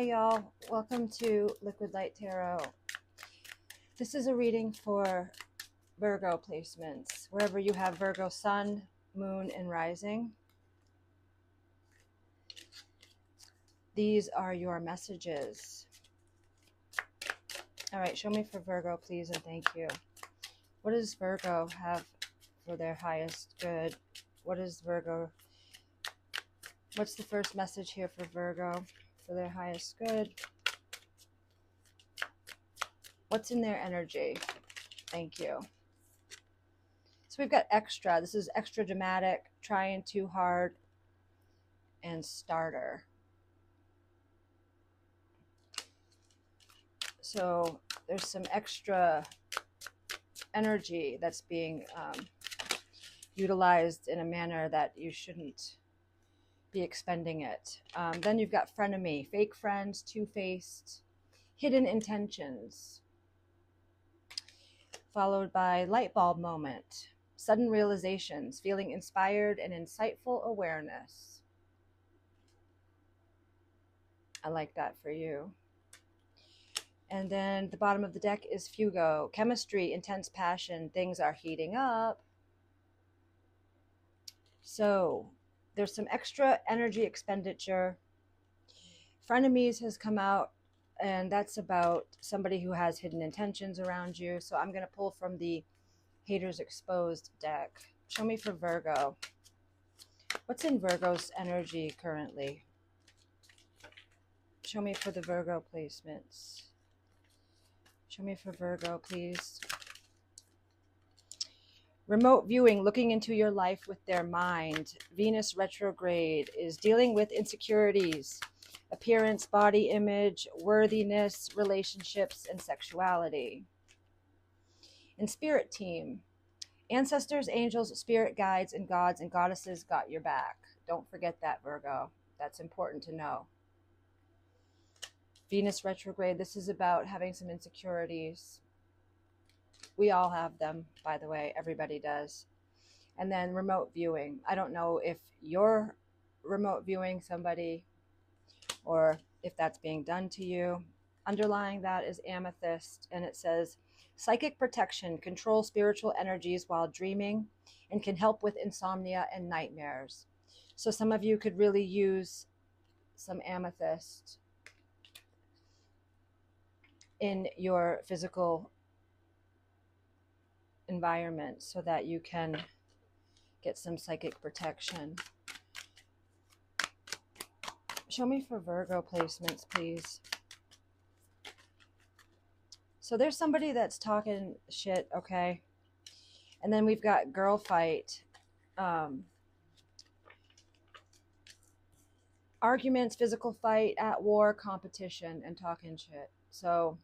y'all. Welcome to Liquid Light Tarot. This is a reading for Virgo placements. Wherever you have Virgo sun, moon, and rising, these are your messages. All right, show me for Virgo, please, and thank you. What does Virgo have for their highest good? What is Virgo? What's the first message here for Virgo for their highest good? What's in their energy? Thank you. So we've got extra. This is extra dramatic, trying too hard, and starter. So there's some extra energy that's being utilized in a manner that you shouldn't be expending it. Then you've got frenemy, fake friends, two-faced, hidden intentions, followed by light bulb moment, sudden realizations, feeling inspired and insightful awareness. I like that for you. And then the bottom of the deck is fugo, chemistry, intense passion, things are heating up. So there's some extra energy expenditure. Frenemies has come out, and that's about somebody who has hidden intentions around you. So I'm going to pull from the Haters Exposed deck. Show me for Virgo. What's in Virgo's energy currently? Show me for the Virgo placements. Show me for Virgo, please. Remote viewing, looking into your life with their mind. Venus retrograde is dealing with insecurities, appearance, body image, worthiness, relationships, and sexuality. In Spirit Team, ancestors, angels, spirit guides, and gods and goddesses got your back. Don't forget that, Virgo. That's important to know. Venus retrograde, this is about having some insecurities. We all have them, by the way. Everybody does. And then remote viewing. I don't know if you're remote viewing somebody or if that's being done to you. Underlying that is amethyst, and it says, psychic protection, control spiritual energies while dreaming, and can help with insomnia and nightmares. So some of you could really use some amethyst in your physical environment so that you can get some psychic protection. Show me for Virgo placements, please. So there's somebody that's talking shit, okay? And then we've got girl fight. Arguments, physical fight, at war, competition, and talking shit. So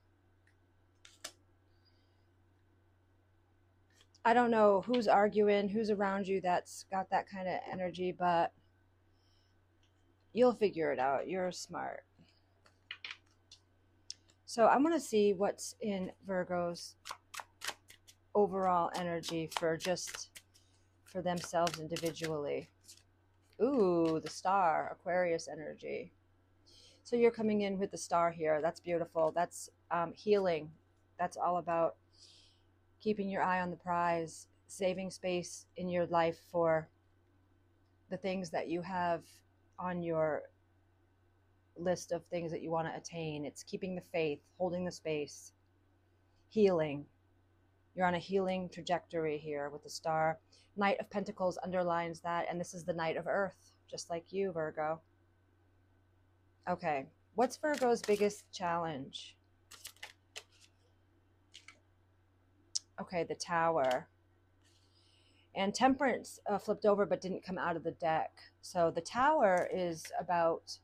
I don't know who's arguing, who's around you that's got that kind of energy, but you'll figure it out. You're smart. So I want to see what's in Virgo's overall energy for themselves individually. Ooh, the star, Aquarius energy. So you're coming in with the star here. That's beautiful. That's healing. That's all about keeping your eye on the prize, saving space in your life for the things that you have on your list of things that you want to attain. It's keeping the faith, holding the space, healing. You're on a healing trajectory here with the star. Knight of Pentacles underlines that, and this is the Knight of Earth, just like you, Virgo. Okay, what's Virgo's biggest challenge? Okay, the Tower. And Temperance flipped over but didn't come out of the deck. So the Tower is about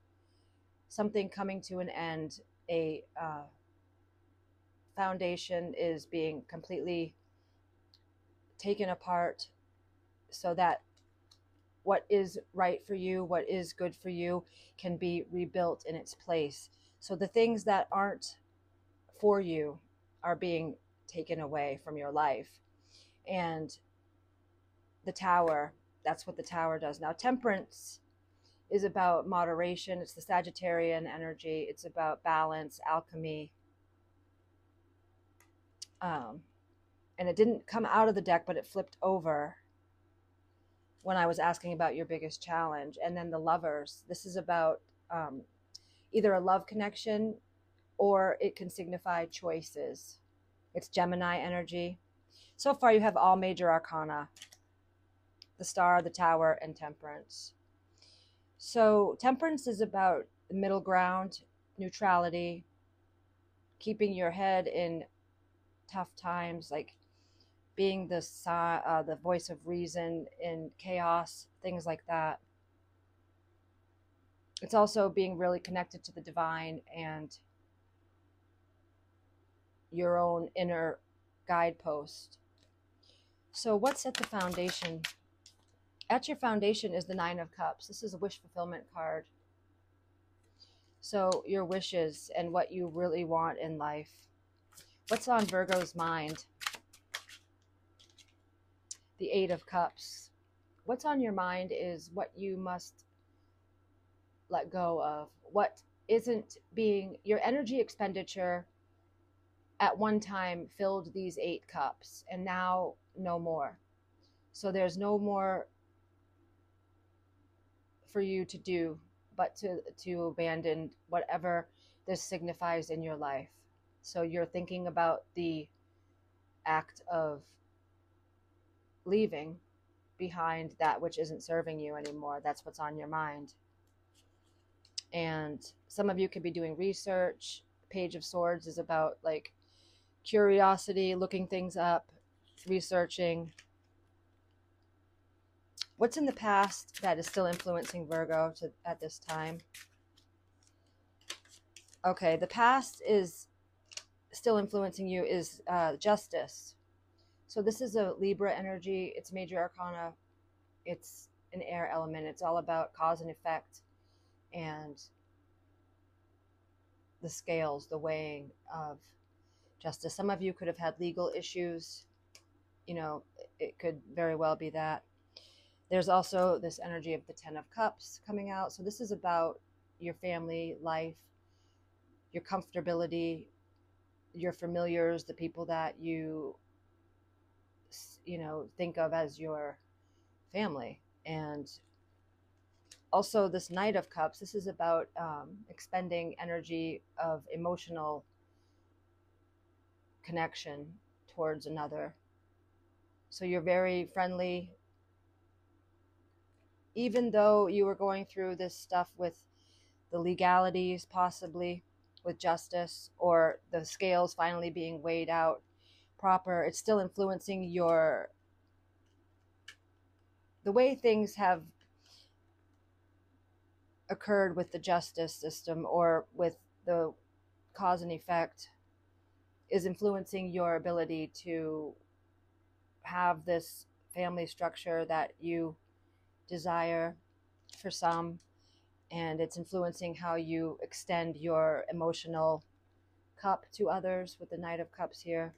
something coming to an end. A foundation is being completely taken apart so that what is right for you, what is good for you, can be rebuilt in its place. So the things that aren't for you are being taken away from your life. And the Tower, that's what the Tower does. Now Temperance is about moderation. It's the Sagittarian energy. It's about balance, alchemy. Um, and it didn't come out of the deck, but it flipped over when I was asking about your biggest challenge. And then the Lovers. This is about either a love connection, or it can signify choices. It's Gemini energy. So far, you have all major arcana: the Star, the Tower, and Temperance. So Temperance is about the middle ground, neutrality, keeping your head in tough times, like being the voice of reason in chaos, things like that. It's also being really connected to the divine and your own inner guidepost. So what's at the foundation? At your foundation is the Nine of Cups. This is a wish fulfillment card. So your wishes and what you really want in life. What's on Virgo's mind? The Eight of Cups. What's on your mind is what you must let go of. What isn't being, your energy expenditure at one time filled these 8 cups, and now no more. So there's no more for you to do but to abandon whatever this signifies in your life. So you're thinking about the act of leaving behind that which isn't serving you anymore. That's what's on your mind. And some of you could be doing research. Page of Swords is about like curiosity, looking things up, researching. What's in the past that is still influencing Virgo at this time? Okay, the past is still influencing you is justice. So this is a Libra energy. It's major arcana. It's an air element. It's all about cause and effect and the scales, the weighing of justice. Some of you could have had legal issues. You know, it could very well be that. There's also this energy of the Ten of Cups coming out. So this is about your family life, your comfortability, your familiars, the people that you know, think of as your family. And also this Knight of Cups, this is about expending energy of emotional connection towards another. So you're very friendly, even though you were going through this stuff with the legalities, possibly with justice, or the scales finally being weighed out proper. It's still influencing the way things have occurred with the justice system, or with the cause and effect, is influencing your ability to have this family structure that you desire for some, and it's influencing how you extend your emotional cup to others with the Knight of Cups here.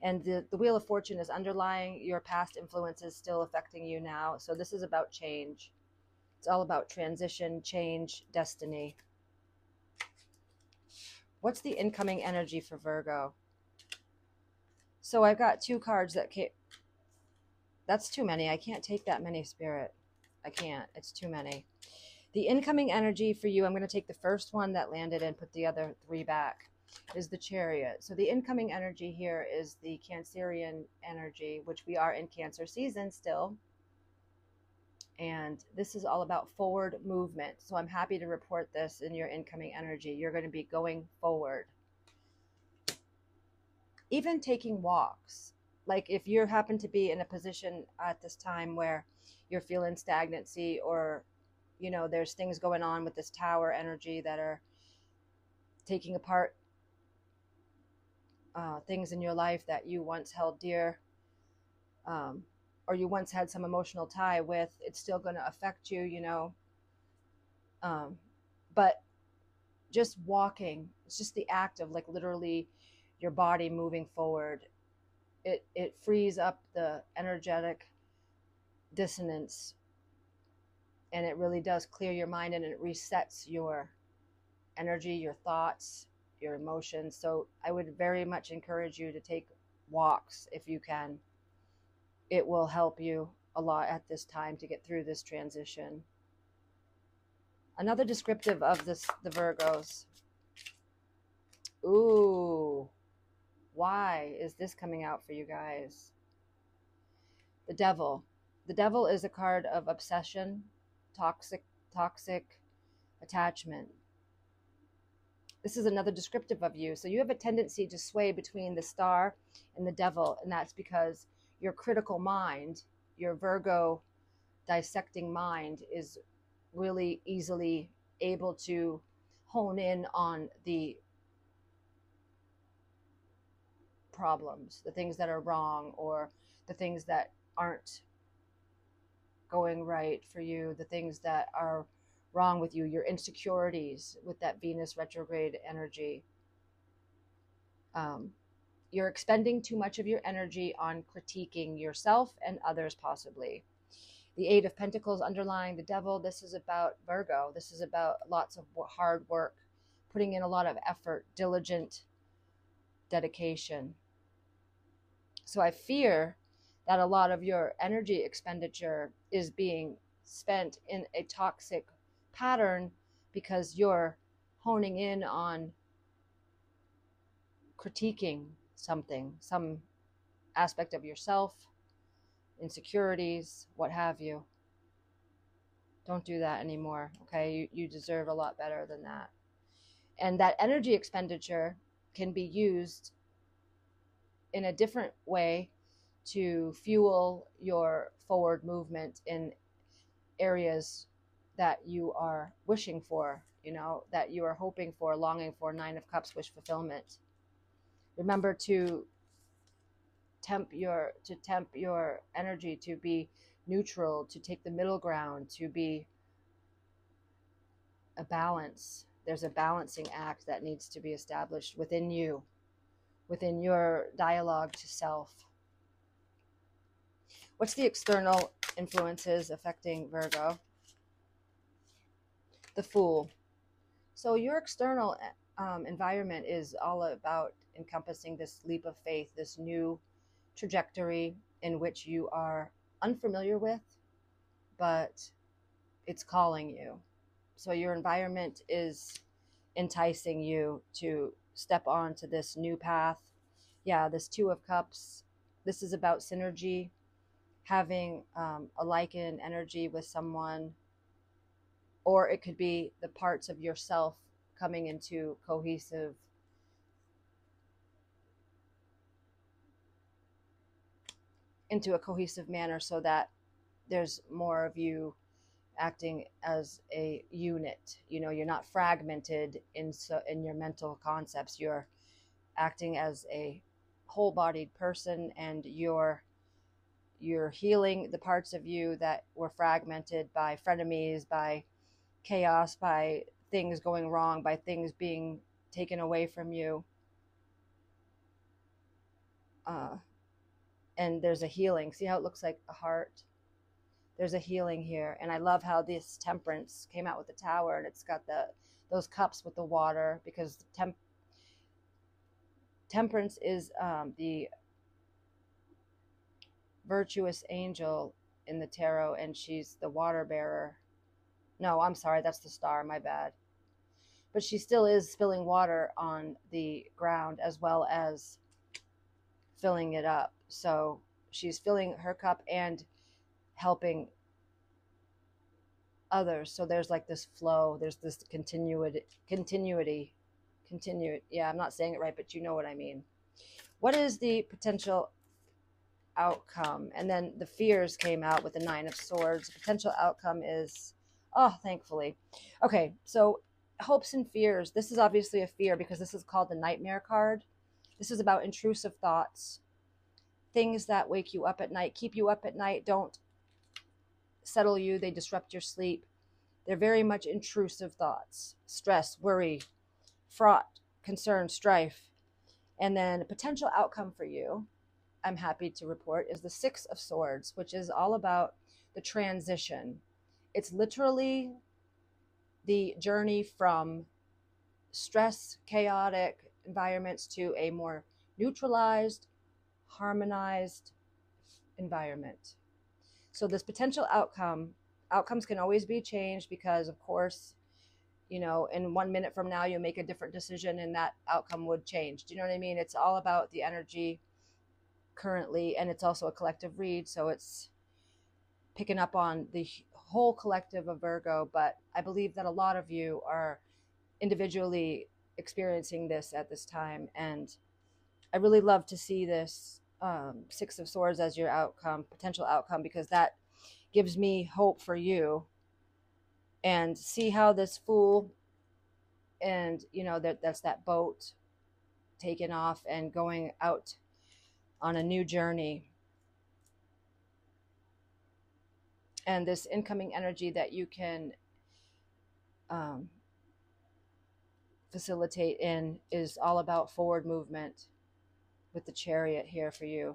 And the Wheel of Fortune is underlying your past influences still affecting you now. So this is about change. It's all about transition, change, destiny. What's the incoming energy for Virgo? So I've got 2 cards that came. That's too many. I can't take that many, Spirit. I can't. It's too many. The incoming energy for you, I'm going to take the first one that landed and put the other 3 back, is the Chariot. So the incoming energy here is the Cancerian energy, which we are in Cancer season still. And this is all about forward movement. So I'm happy to report this in your incoming energy. You're going to be going forward. Even taking walks. Like if you happen to be in a position at this time where you're feeling stagnancy, or, you know, there's things going on with this Tower energy that are taking apart things in your life that you once held dear, or you once had some emotional tie with, it's still going to affect you, you know. But just walking, it's just the act of like literally your body moving forward. It frees up the energetic dissonance And it really does clear your mind, and it resets your energy, your thoughts, your emotions. So I would very much encourage you to take walks if you can. It will help you a lot at this time to get through this transition. Another descriptive of this, the Virgos. Ooh, why is this coming out for you guys? The Devil. The Devil is a card of obsession, toxic attachment. This is another descriptive of you. So you have a tendency to sway between the Star and the Devil, and that's because your critical mind, your Virgo dissecting mind, is really easily able to hone in on the problems, the things that are wrong, or the things that aren't going right for you, the things that are wrong with you, your insecurities with that Venus retrograde energy. You're expending too much of your energy on critiquing yourself and others, possibly. The Eight of Pentacles underlying the Devil. This is about Virgo. This is about lots of hard work, putting in a lot of effort, diligent dedication. So I fear that a lot of your energy expenditure is being spent in a toxic pattern because you're honing in on critiquing something, some aspect of yourself, insecurities, what have you. Don't do that anymore, okay? You deserve a lot better than that. And that energy expenditure can be used in a different way to fuel your forward movement in areas that you are wishing for, that you are hoping for, longing for. Nine of Cups, wish fulfillment. Remember to temp your energy to be neutral, to take the middle ground, to be a balance. There's a balancing act that needs to be established within you, within your dialogue to self. What's the external influences affecting Virgo? The Fool. So your external environment is all about encompassing this leap of faith, this new trajectory in which you are unfamiliar with, but it's calling you. So your environment is enticing you to step onto this new path. Yeah, this Two of Cups. This is about synergy, having a like-in energy with someone, or it could be the parts of yourself coming into a cohesive manner, so that there's more of you acting as a unit. You're not fragmented in your mental concepts. You're acting as a whole-bodied person, and you're healing the parts of you that were fragmented by frenemies, by chaos, by things going wrong, by things being taken away from you. And there's a healing. See how it looks like a heart? There's a healing here. And I love how this Temperance came out with the Tower, and it's got those cups with the water, because Temperance is the virtuous angel in the tarot, and she's the water bearer. No, I'm sorry, that's the Star, my bad. But she still is spilling water on the ground as well as filling it up. So she's filling her cup and helping others. So there's like this flow, there's this continuity. Yeah, I'm not saying it right, but you know what I mean. What is the potential outcome? And then the fears came out with the Nine of Swords. The potential outcome is, thankfully. Okay, so hopes and fears. This is obviously a fear because this is called the Nightmare card. This is about intrusive thoughts, things that wake you up at night, keep you up at night, don't settle you, they disrupt your sleep. They're very much intrusive thoughts, stress, worry, fraught, concern, strife. And then a potential outcome for you, I'm happy to report, is the Six of Swords, which is all about the transition. It's literally the journey from stress, chaotic environments to a more neutralized, harmonized environment. So this potential outcomes can always be changed because, of course, in 1 minute from now, you'll make a different decision and that outcome would change. Do you know what I mean? It's all about the energy currently, and it's also a collective read. So it's picking up on the whole collective of Virgo. But I believe that a lot of you are individually experiencing this at this time. And I really love to see this Six of Swords as your potential outcome, because that gives me hope for you. And see how this Fool, and that's that boat taking off and going out on a new journey, and this incoming energy that you can facilitate in is all about forward movement with the Chariot here for you.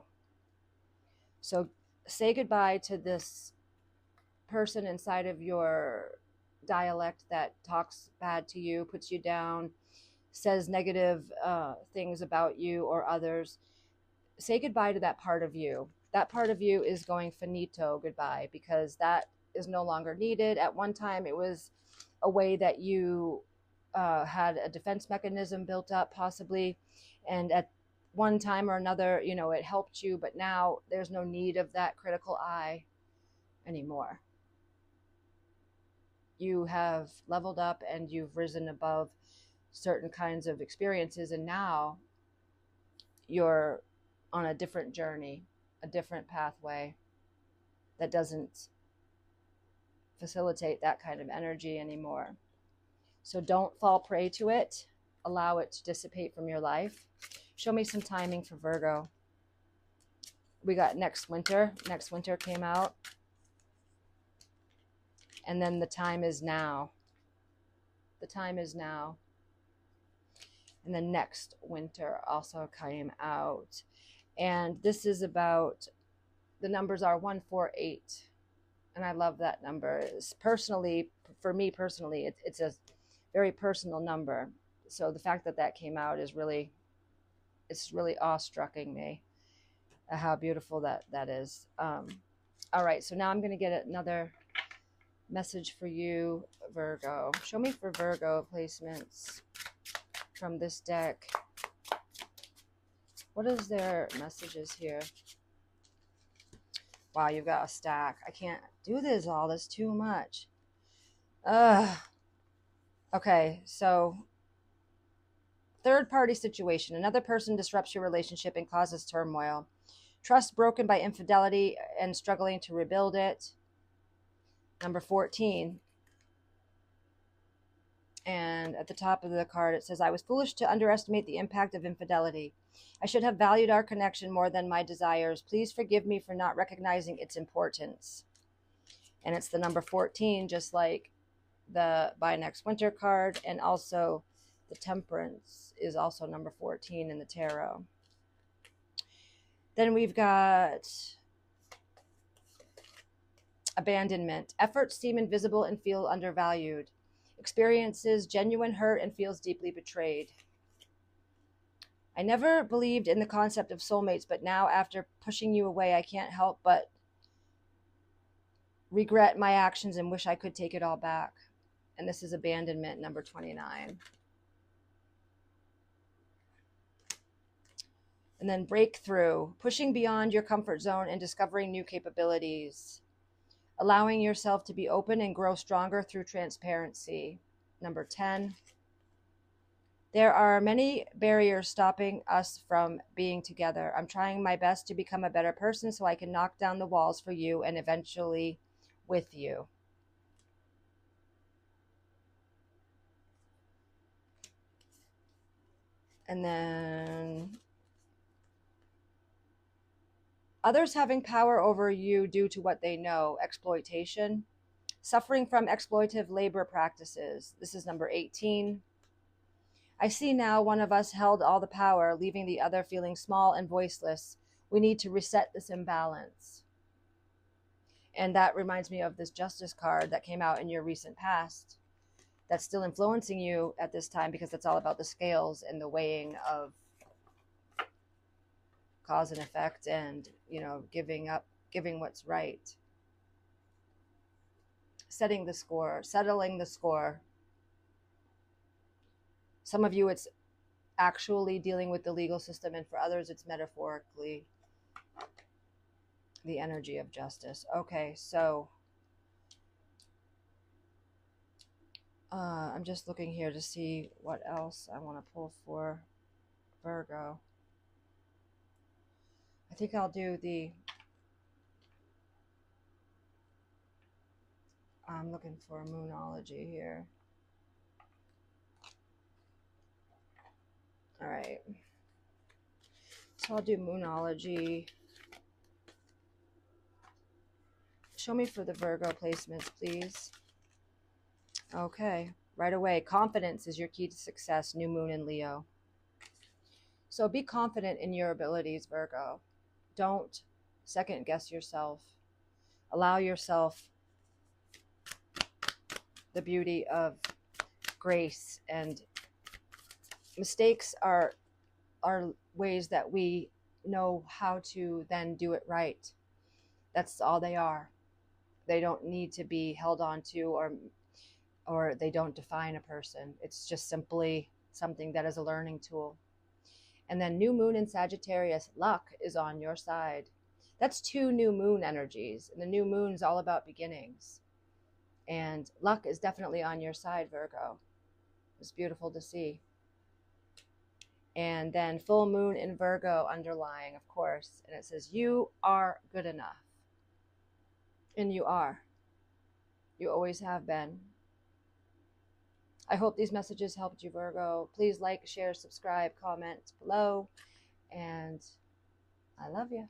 So say goodbye to this person inside of your dialect that talks bad to you, puts you down, says negative things about you or others. Say goodbye to that part of you. That part of you is going finito goodbye, because that is no longer needed. At one time, it was a way that you had a defense mechanism built up, possibly, and at one time or another, it helped you, but now there's no need of that critical eye anymore. You have leveled up and you've risen above certain kinds of experiences, and now you're on a different journey, a different pathway that doesn't facilitate that kind of energy anymore. So don't fall prey to it. Allow it to dissipate from your life. Show me some timing for Virgo. We got next winter. Next winter came out. And then the time is now. The time is now. And then next winter also came out. And this is about, the numbers are 148. And I love that number. Personally, for me personally, it's a very personal number. So the fact that that came out is really, it's really awestrucking me at how beautiful that is. All right, so now I'm going to get another message for you, Virgo. Show me for Virgo placements from this deck. What is their messages here? Wow, you've got a stack. I can't do this all. That's too much. Okay, so third party situation. Another person disrupts your relationship and causes turmoil. Trust broken by infidelity and struggling to rebuild it. Number 14. And at the top of the card, it says, I was foolish to underestimate the impact of infidelity. I should have valued our connection more than my desires. Please forgive me for not recognizing its importance. And it's the number 14, just like the By Next Winter card. And also the Temperance is also number 14 in the tarot. Then we've got abandonment. Efforts seem invisible and feel undervalued. Experiences genuine hurt and feels deeply betrayed. I never believed in the concept of soulmates, but now after pushing you away, I can't help but regret my actions and wish I could take it all back. And this is abandonment, number 29. And then breakthrough, pushing beyond your comfort zone and discovering new capabilities. Allowing yourself to be open and grow stronger through transparency. Number 10. There are many barriers stopping us from being together. I'm trying my best to become a better person so I can knock down the walls for you and eventually with you. And then others having power over you due to what they know, exploitation, suffering from exploitative labor practices. This is number 18. I see now one of us held all the power, leaving the other feeling small and voiceless. We need to reset this imbalance. And that reminds me of this Justice card that came out in your recent past that's still influencing you at this time, because it's all about the scales and the weighing of cause and effect, and, you know, giving what's right, settling the score. Some of you, it's actually dealing with the legal system, and for others, it's metaphorically the energy of justice. Okay, so I'm just looking here to see what else I want to pull for Virgo. I think I'll do I'm looking for Moonology here. All right. So I'll do Moonology. Show me for the Virgo placements, please. Okay. Right away. Confidence is your key to success. New moon in Leo. So be confident in your abilities, Virgo. Don't second guess yourself. Allow yourself the beauty of grace, and mistakes are ways that we know how to then do it right. That's all they are. They don't need to be held on to, or they don't define a person. It's just simply something that is a learning tool. And then new moon in Sagittarius, luck is on your side. That's 2 new moon energies, and the new moon is all about beginnings. And luck is definitely on your side, Virgo. It's beautiful to see. And then full moon in Virgo underlying, of course. And it says, you are good enough. And you are. You always have been. I hope these messages helped you, Virgo. Please like, share, subscribe, comment below. And I love you.